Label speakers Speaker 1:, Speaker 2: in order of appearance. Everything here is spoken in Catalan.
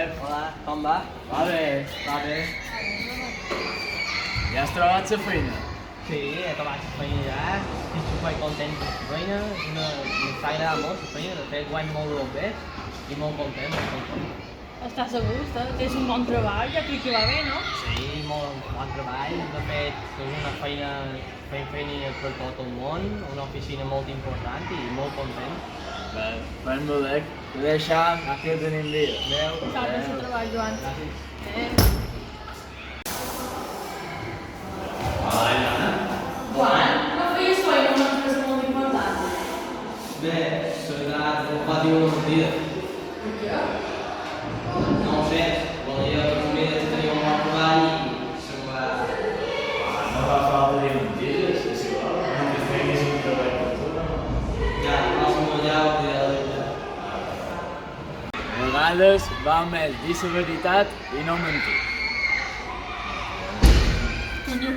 Speaker 1: Pep.
Speaker 2: Hola, com va?
Speaker 1: Va bé, va bé. Ja has trobat la feina?
Speaker 2: Sí, he acabat la feina ja. Estic supercontent per la feina. M'està agradant molt la feina. De fet, guanyo molt del bé i molt content, molt content.
Speaker 3: Estàs a gust, eh? Tens un bon treball, ja crec que va bé, no?
Speaker 2: Sí, molt bon treball. De fet, és una feina, fem feina per tot el món, una oficina molt important i molt content.
Speaker 1: Bé, ben bodec. Ho deixam, que tenim dia.
Speaker 2: Adéu.
Speaker 3: Sort en el treball, Joan.
Speaker 2: Gràcies.
Speaker 3: Joan, no feies feina una empresa molt important.
Speaker 2: Bé, la veritat, no fa dir una mentida.
Speaker 3: Per què?
Speaker 2: No ho sé, volia que també tenia un bon treball i sembla...
Speaker 1: No fa falta dir mentides, és igual. Mentre tinguis un treball per tu, no?
Speaker 2: Ja, no som allà, ho diré la veritat.
Speaker 1: A vegades val més dir la veritat i no mentir.
Speaker 3: Conyo,